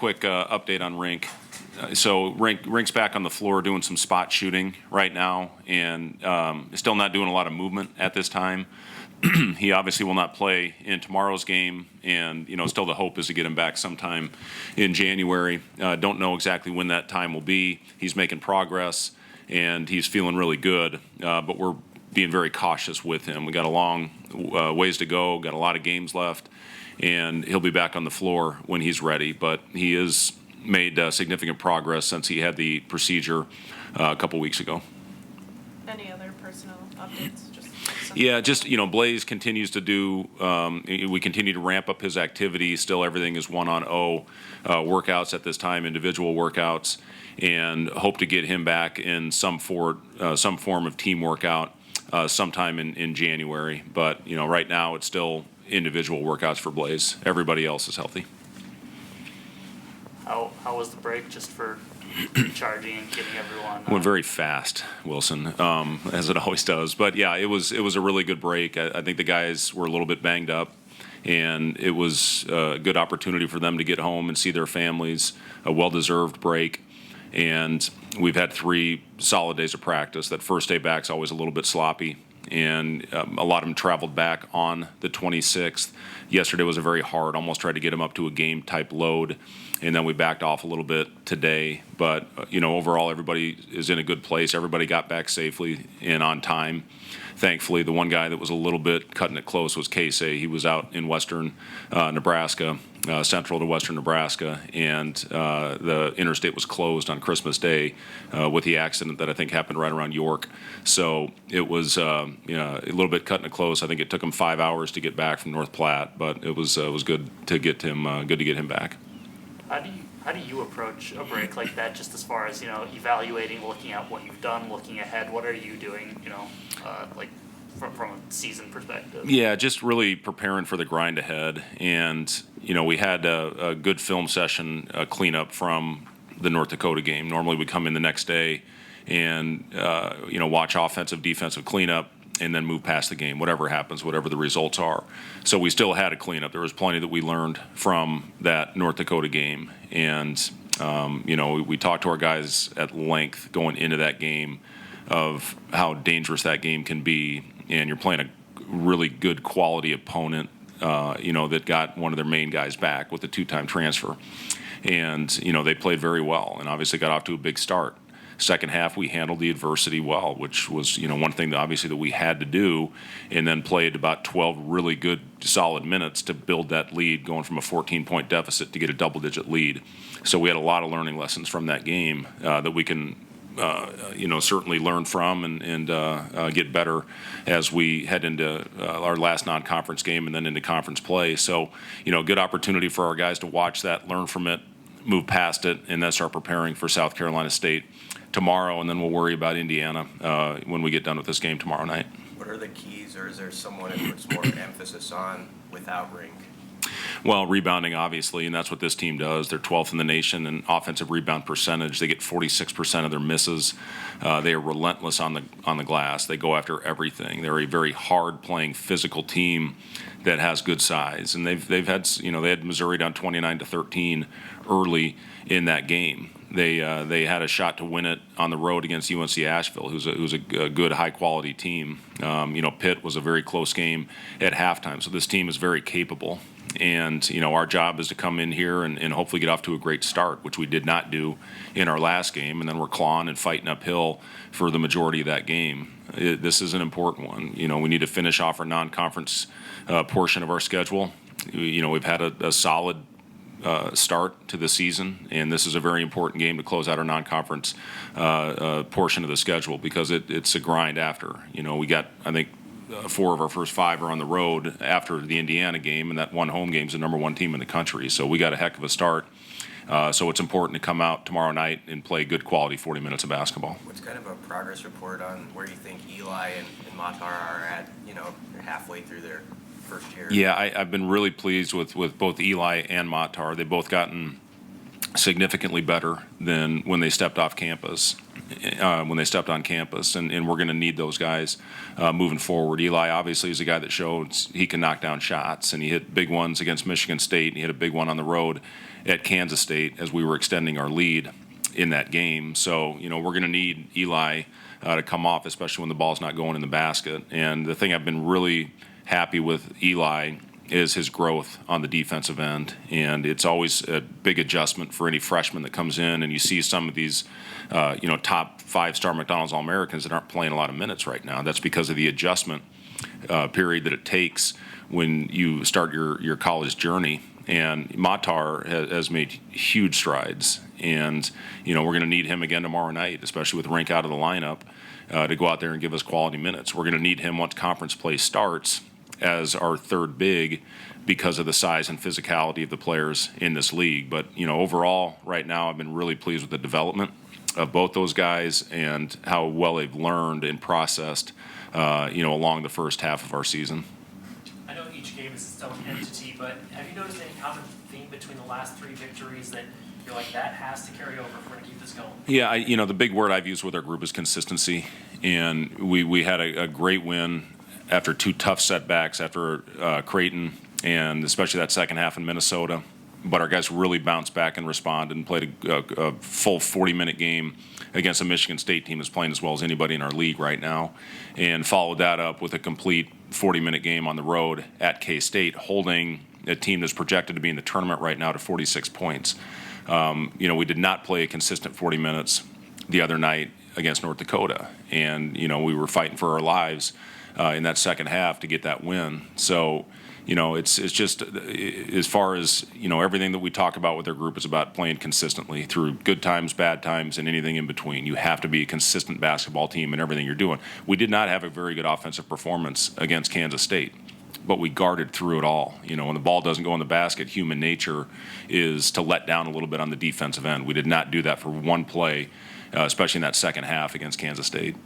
quick update on Rink. So Rink's back on the floor doing some spot shooting right now, and still not doing a lot of movement at this time. He obviously will not play in tomorrow's game, and still the hope is to get him back sometime in January. Don't know exactly when that time will be. He's making progress, and he's feeling really good, but we're being very cautious with him. We got a long ways to go, got a lot of games left, and he'll be back on the floor when he's ready. But he has made significant progress since he had the procedure a couple weeks ago. Any other personal updates? Yeah, just, Blaze continues to do, we continue to ramp up his activity. Still everything is 1-on-0 workouts at this time, individual workouts, and hope to get him back in some form of team workout sometime in January. But, right now it's still individual workouts for Blaze. Everybody else is healthy. How was the break just for recharging and getting everyone? Went very fast, Wilson, as it always does. But yeah, it was a really good break. I think the guys were a little bit banged up, and it was a good opportunity for them to get home and see their families. A well-deserved break, and we've had 3 solid days of practice. That first day back is always a little bit sloppy, and a lot of them traveled back on the 26th. Yesterday was a very hard, almost tried to get them up to a game-type load, and then we backed off a little bit today. But, overall, everybody is in a good place. Everybody got back safely and on time. Thankfully, the one guy that was a little bit cutting it close was Casey. He was out in western Nebraska, central to western Nebraska, and the interstate was closed on Christmas Day with the accident that I think happened right around York. So it was a little bit cutting it close. I think it took him 5 hours to get back from North Platte, but it was good to get him back. How do you approach a break like that, just as far as, evaluating, looking at what you've done, looking ahead? What are you doing, from a season perspective? Yeah, just really preparing for the grind ahead. And, we had a good film session cleanup from the North Dakota game. Normally we come in the next day and, watch offensive, defensive cleanup, and then move past the game, whatever happens, whatever the results are. So we still had a cleanup. There was plenty that we learned from that North Dakota game. And, we talked to our guys at length going into that game of how dangerous that game can be. And you're playing a really good quality opponent, that got one of their main guys back with a 2-time transfer. And, they played very well and obviously got off to a big start. Second half, we handled the adversity well, which was, one thing that obviously that we had to do, and then played about 12 really good, solid minutes to build that lead, going from a 14-point deficit to get a double-digit lead. So we had a lot of learning lessons from that game that we can, certainly learn from and get better as we head into our last non-conference game and then into conference play. So, good opportunity for our guys to watch that, learn from it, move past it, and then start preparing for South Carolina State tomorrow, and then we'll worry about Indiana when we get done with this game tomorrow night. What are the keys, or is there someone it puts more emphasis on without Rink? Well, rebounding, obviously, and that's what this team does. They're 12th in the nation in offensive rebound percentage. They get 46% of their misses. They are relentless on the glass. They go after everything. They're a very hard-playing, physical team that has good size, and they've had they had Missouri down 29-13 early in that game. They had a shot to win it on the road against UNC Asheville, who's a good, high-quality team. Pitt was a very close game at halftime, so this team is very capable. And, our job is to come in here and hopefully get off to a great start, which we did not do in our last game, and then we're clawing and fighting uphill for the majority of that game. This is an important one. We need to finish off our non-conference portion of our schedule. We've had a solid start to the season, and this is a very important game to close out our non-conference portion of the schedule because it's a grind after. We got, I think, 4 of our first 5 are on the road after the Indiana game, and that one home game is the number 1 team in the country. So we got a heck of a start. So it's important to come out tomorrow night and play good quality 40 minutes of basketball. What's kind of a progress report on where you think Eli and Matar are at, halfway through their first year? Yeah, I've been really pleased with both Eli and Matar. They've both gotten significantly better than when they stepped off campus, and we're going to need those guys moving forward. Eli obviously is a guy that showed he can knock down shots, and he hit big ones against Michigan State, and he hit a big one on the road at Kansas State as we were extending our lead in that game. So, we're going to need Eli to come off, especially when the ball's not going in the basket. And the thing I've been really happy with Eli is his growth on the defensive end, and it's always a big adjustment for any freshman that comes in, and you see some of these top 5-star McDonald's All-Americans that aren't playing a lot of minutes right now. That's because of the adjustment period that it takes when you start your college journey. And Matar has made huge strides, and we're going to need him again tomorrow night, especially with Rink out of the lineup, to go out there and give us quality minutes. We're going to need him once conference play starts as our third big because of the size and physicality of the players in this league. But, overall, right now, I've been really pleased with the development of both those guys and how well they've learned and processed, along the first half of our season. I know each game is its own entity, but have you noticed any common theme between the last 3 victories that you're like, that has to carry over if we're going to keep this going? Yeah, the big word I've used with our group is consistency. And we had a great win after 2 tough setbacks after Creighton, and especially that second half in Minnesota. But our guys really bounced back and responded and played a full 40-minute game against a Michigan State team that's playing as well as anybody in our league right now, and followed that up with a complete 40-minute game on the road at K-State, holding a team that's projected to be in the tournament right now to 46 points. We did not play a consistent 40 minutes the other night against North Dakota, and we were fighting for our lives in that second half to get that win. So, it's just as far as, everything that we talk about with our group is about playing consistently through good times, bad times, and anything in between. You have to be a consistent basketball team in everything you're doing. We did not have a very good offensive performance against Kansas State, but we guarded through it all. When the ball doesn't go in the basket, human nature is to let down a little bit on the defensive end. We did not do that for one play, especially in that second half against Kansas State.